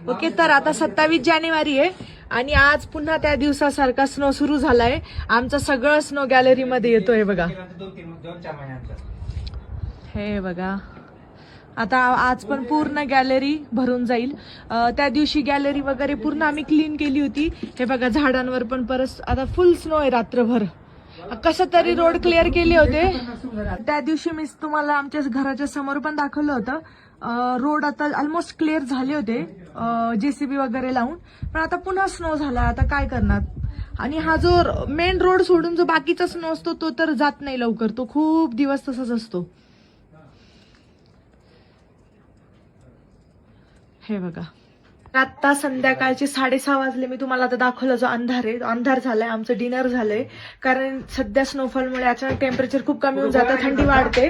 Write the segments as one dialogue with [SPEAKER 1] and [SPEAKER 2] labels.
[SPEAKER 1] Okay, तर आता 27 जानेवारी आहे आणि आज पुन्हा त्या दिवसासारखा स्नो सुरू झालाय. आमचं सगळं स्नो गॅलरी मध्ये येतोय बघा. हे बघा, आता आज पण पूर्ण गॅलरी भरून जाईल. त्या दिवशी गॅलरी वगैरे पूर्ण आम्ही क्लीन केली होती. हे बघा, झाडांवर पण परत आता फुल स्नो आहे रात्रभर. कसं तरी रोड क्लिअर केले होते. त्या दिवशी मी तुम्हाला आमच्या घराच्या समोर पण दाखवलं होतं. रोड आता ऑलमोस्ट क्लिअर झाले होते जेसीबी वगैरे लावून, पण आता पुन्हा स्नो झाला. आता काय करणार. आणि हा जो मेन रोड सोडून जो बाकीचा स्नो असतो तो तर जात नाही लवकर, तो खूप दिवस तसाच असतो. हे बघा, आता संध्याकाळचे 6:30 वाजले. मी तुम्हाला आता दाखवलं जो अंधार आहे, अंधार झालाय. आमचं डिनर झालंय कारण सध्या स्नोफॉलमुळे अचानक टेम्परेचर खूप कमी होऊन जातं, थंडी वाढते.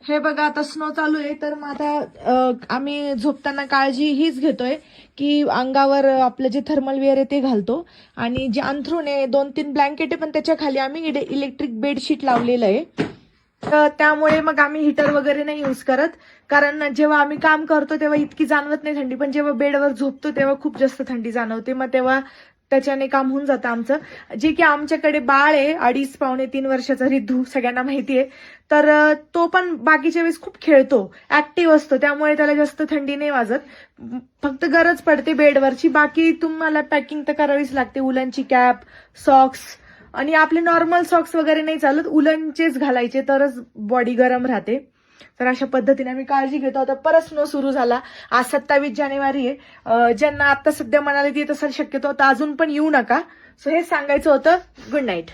[SPEAKER 1] हे बघा, आता स्नो चालू आहे. तर मग आता आम्ही झोपताना काळजी हीच घेतोय की अंगावर आपलं जे थर्मल वेअर आहे ते घालतो आणि जे अंथरूण आहे 2-3 ब्लँकेट आहे, पण त्याच्या खाली आम्ही इलेक्ट्रिक बेडशीट लावलेलं आहे. तर त्यामुळे मग आम्ही हीटर वगैरे नाही यूज करत, कारण जेव्हा आम्ही काम करतो तेव्हा इतकी जाणवत नाही थंडी, पण जेव्हा बेडवर झोपतो तेव्हा खूप जास्त थंडी जाणवते. मग तेव्हा त्याच्याने काम होऊन जातं आमचं. जे की आमच्याकडे बाळ आहे 2.5-3 वर्षाचा रिद्धू, सगळ्यांना माहितीये. तर तो पण बाकीच्या वेळेस खूप खेळतो, ऍक्टिव्ह असतो, त्यामुळे त्याला जास्त थंडी नाही वाजत. फक्त गरज पडते बेडवरची. बाकी तुम्हाला पॅकिंग तर करावीच लागते. उलनची कॅप, सॉक्स आणि आपले नॉर्मल सॉक्स वगैरे नाही चालत, उलनचेच घालायचे तरच बॉडी गरम राहते. तर अशा पद्धतीने आम्ही काळजी घेतो. आता परत स्नो सुरू झाला. आज 27 जानेवारी आहे. ज्यांना आता सध्या म्हणाले येत असेल शक्यतो तर अजून पण येऊ नका. सो हे सांगायचं होतं. Good night.